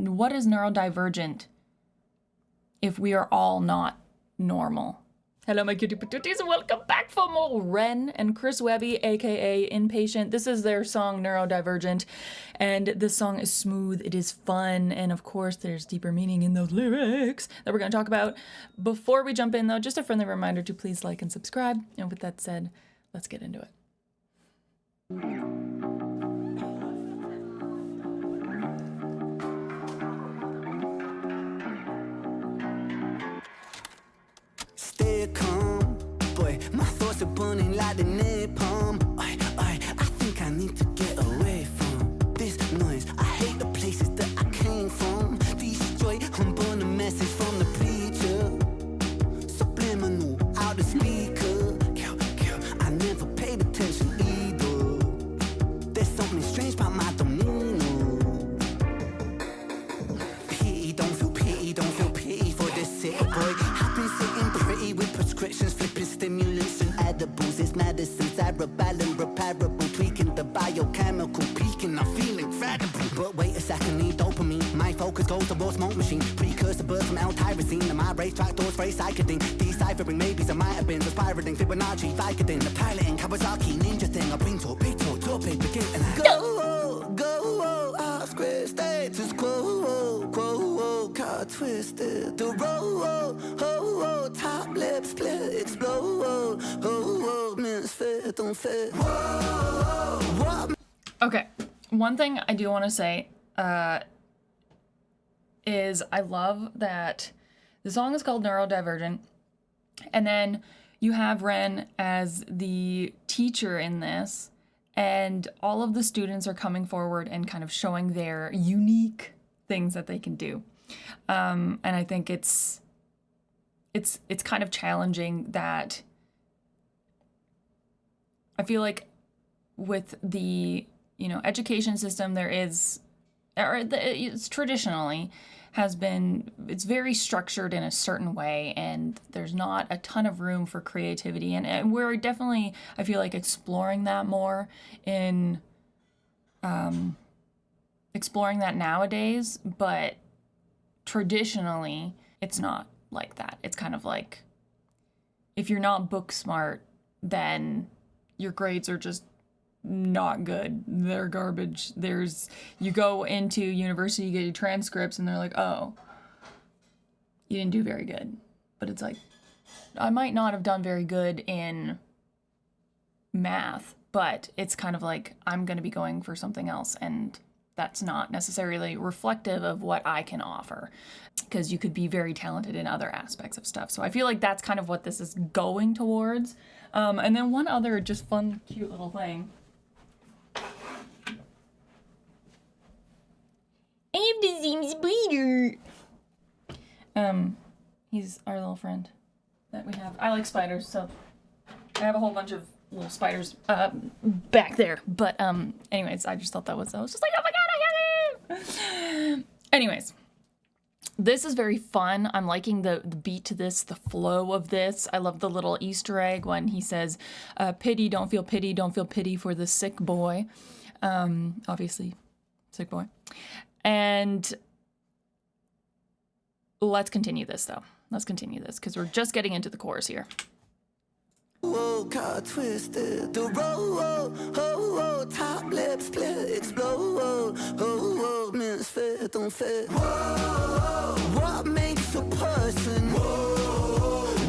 what is neurodivergent if we are all not normal? Hello, my cutie patooties, and welcome back for more Ren and Chris Webby, aka Inpatient. This is their song Neurodivergent, and this song is smooth, it is fun, and of course there's deeper meaning in those lyrics that we're going to talk about. Before we jump in though, just a friendly reminder to please like and subscribe, and with that said, let's get into it. Stay calm, boy, my thoughts are burning like the napalm. I think I need to get away from this noise. I hate the places that I came from. Destroy, I'm burning a message from the preacher. Subliminal, out the speaker. I never paid attention either. There's something strange about my demeanor. Pity, don't feel pity for this sick boy. I've been sitting pretty with prescriptions, flipping stimulants and edibles. It's medicines, cerebellum, repairable, tweaking the biochemical peaking. I feel incredible. But wait a second, need dopamine. My focus goes to raw smoke machine. Precursor birth from L-tyrosine. And my racetrack doors very psycheding. Deciphering maybes I might have been. Pirating, Fibonacci, Vicodin. The piloting, Kawasaki, ninja thing. I bring torpedo, begin and I go, off script, status quo, car twisted, the road, top lip split, explode, misfit, don't fit. Okay, one thing I do want to say is I love that the song is called Neurodivergent, and then you have Ren as the teacher in this, and all of the students are coming forward and kind of showing their unique things that they can do. And I think it's kind of challenging that I feel like with the, education system there is, it's traditionally it's very structured in a certain way, and there's not a ton of room for creativity. And we're definitely, I feel like, exploring that more in exploring that nowadays, but traditionally it's not like that. It's kind of like, if you're not book smart, then your grades are just not good. They're garbage. You go into university, you get your transcripts, and they're like, oh, you didn't do very good. But it's like, I might not have done very good in math, but it's kind of like, I'm going to be going for something else, and that's not necessarily reflective of what I can offer, because you could be very talented in other aspects of stuff. So I feel like that's kind of what this is going towards. And then one other just fun, cute little thing. I have the same spider. He's our little friend that we have. I like spiders, so I have a whole bunch of little spiders back there. But anyways, I just thought I was just like, oh my god, I have him! Anyways, this is very fun. I'm liking the beat to this, the flow of this. I love the little Easter egg when he says, pity, don't feel pity for the sick boy. Obviously, sick boy. And let's continue this, though. Let's continue this, because we're just getting into the chorus here. Car twisted, the road, top lip split, explode, misfit, don't fit. What makes a person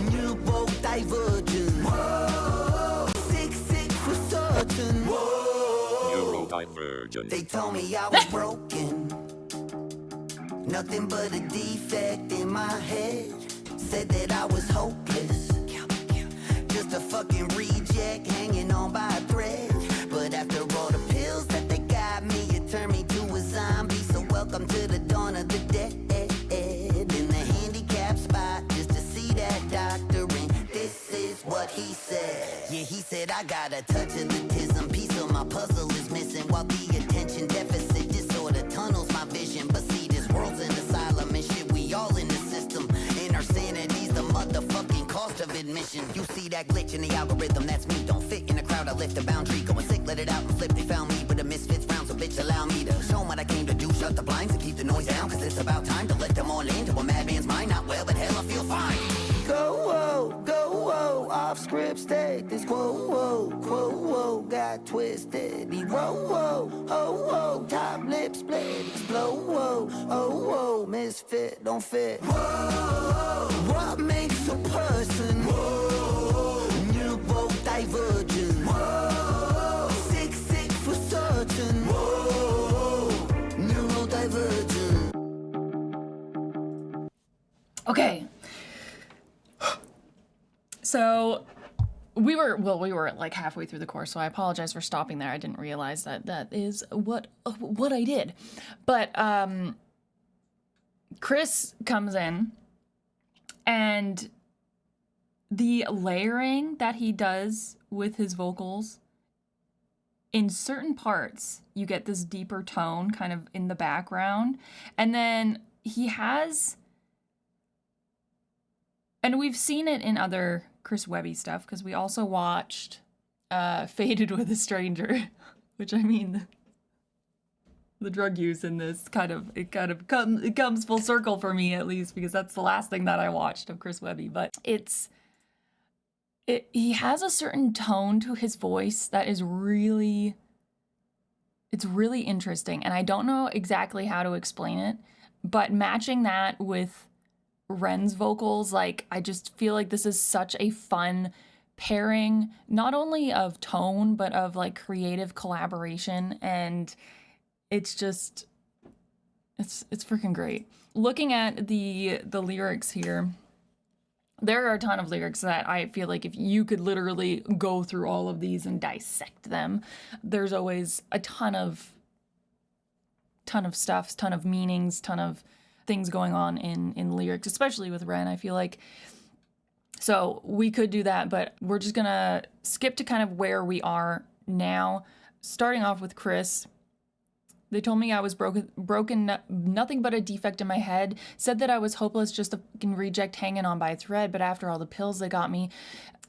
neurodivergent? Sick for certain. Neurodivergent. They told me I was broken, nothing but a defect in my head. Said that I was hopeless, just a fucking reject hanging on by a thread. But after all the pills that they got me, it turned me to a zombie. So welcome to the dawn of the dead. In the handicap spot, just to see that doctor. And this is what he said. Yeah, he said I got a touch of autism. Piece of my puzzle is missing, while the attention deficit disorder tunnels my vision. But see, this world's an asylum and shit, we all in the system. And our sanity's the motherfucking cost of admission. You see that glitch in the algorithm, that's me. Don't fit in a crowd, I lift a boundary. Going sick, let it out and flip. They found me with a misfits round, so bitch allow me to show 'em what I came to do. Shut the blinds and keep the noise down, cause it it's about time to let them all into a madman's mind. Not well, but hell, I feel fine. Go, whoa, off script state. This quo, got twisted. He whoa, top lip split. Explode, whoa, misfit, don't fit. Whoa, what makes a person? Whoa, neurodivergent. Whoa, sick for certain. Whoa, neurodivergent. Okay. So we were like halfway through the course, so I apologize for stopping there. I didn't realize that is what I did. But Chris comes in, and the layering that he does with his vocals, in certain parts, you get this deeper tone kind of in the background, and then he has, and we've seen it in other Chris Webby stuff, because we also watched Faded with a Stranger, which, I mean, the drug use in this it comes full circle for me, at least, because that's the last thing that I watched of Chris Webby. But he has a certain tone to his voice that is really interesting, and I don't know exactly how to explain it, but matching that with Ren's vocals, like, I just feel like this is such a fun pairing, not only of tone, but of like creative collaboration, and it's freaking great. Looking at the lyrics here, there are a ton of lyrics that I feel like if you could literally go through all of these and dissect them, there's always a ton of stuff, ton of meanings, ton of things going on in lyrics, especially with Ren, I feel like. So we could do that, but we're just gonna skip to kind of where we are now. Starting off with Chris. They told me I was broken, nothing but a defect in my head. Said that I was hopeless, just a fucking reject hanging on by a thread. But after all the pills they got me,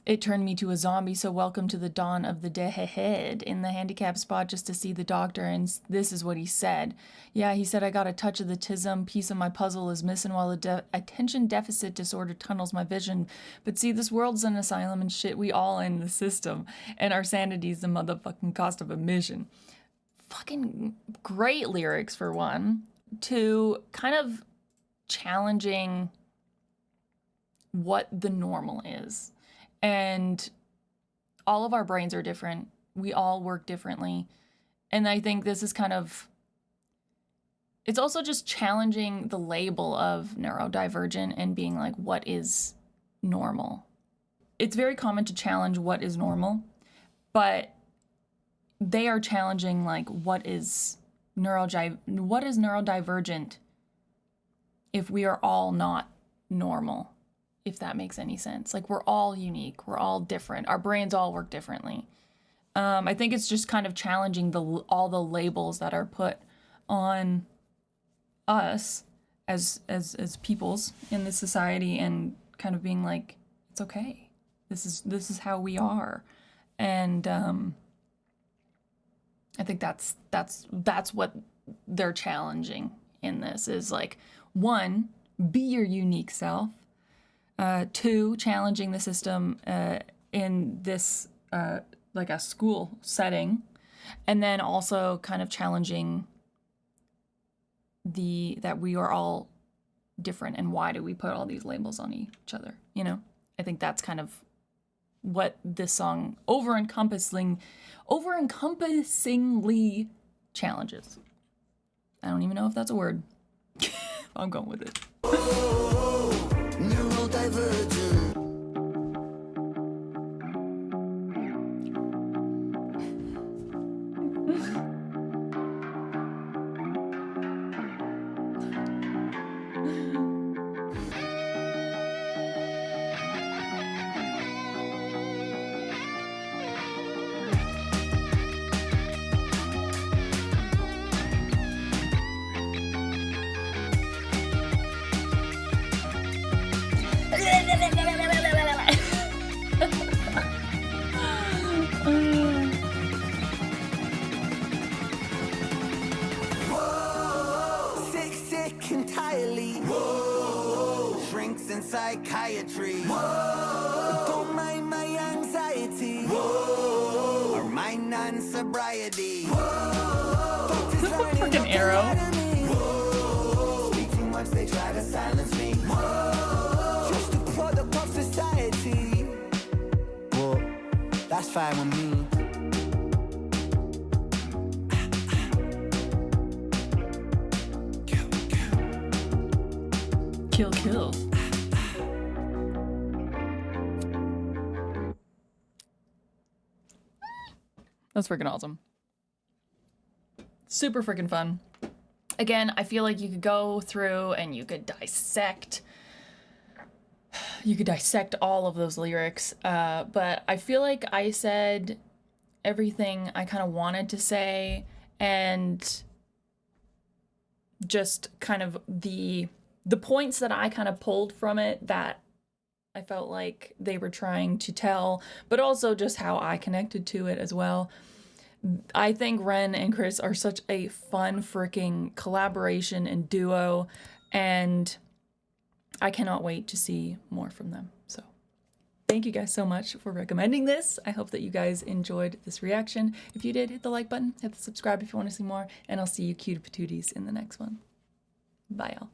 it turned me to a zombie. So welcome to the dawn of the dead. In the handicap spot just to see the doctor, and this is what he said. Yeah, he said I got a touch of the tism. Piece of my puzzle is missing while the attention deficit disorder tunnels my vision. But see, this world's an asylum and shit. We all in the system, and our sanity's the motherfucking cost of admission. Fucking great lyrics, for one. Two, kind of challenging what the normal is. And all of our brains are different. We all work differently. And I think this is kind of, it's also just challenging the label of neurodivergent and being like, what is normal? It's very common to challenge what is normal, but they are challenging, like, what is neurodivergent if we are all not normal, if that makes any sense. Like, we're all unique, we're all different, our brains all work differently. I think it's just kind of challenging all the labels that are put on us as peoples in this society, and kind of being like, it's okay, this is how we are. And I think that's what they're challenging in this, is like, one, be your unique self. Two, challenging the system in this like a school setting, and then also kind of challenging that we are all different, and why do we put all these labels on each other? You know, I think that's kind of what this song over-encompassingly challenges. I don't even know if that's a word. I'm going with it. Neurodivergent. entirely. Whoa. Shrinks in psychiatry. Whoa. Don't mind my anxiety. Whoa. Or my non-sobriety. Freaking arrow. Whoa. Speak too much, they try to silence me. Whoa. Just a product of society. Whoa. That's fine with me. Kill, kill. That's freaking awesome. Super freaking fun. Again, I feel like you could go through and you could dissect all of those lyrics, but I feel like I said everything I kind of wanted to say, and just kind of the points that I kind of pulled from it that I felt like they were trying to tell, but also just how I connected to it as well. I think Ren and Chris are such a fun freaking collaboration and duo, and I cannot wait to see more from them. So thank you guys so much for recommending this. I hope that you guys enjoyed this reaction. If you did, hit the like button, hit the subscribe if you want to see more, and I'll see you cute patooties in the next one. Bye, y'all.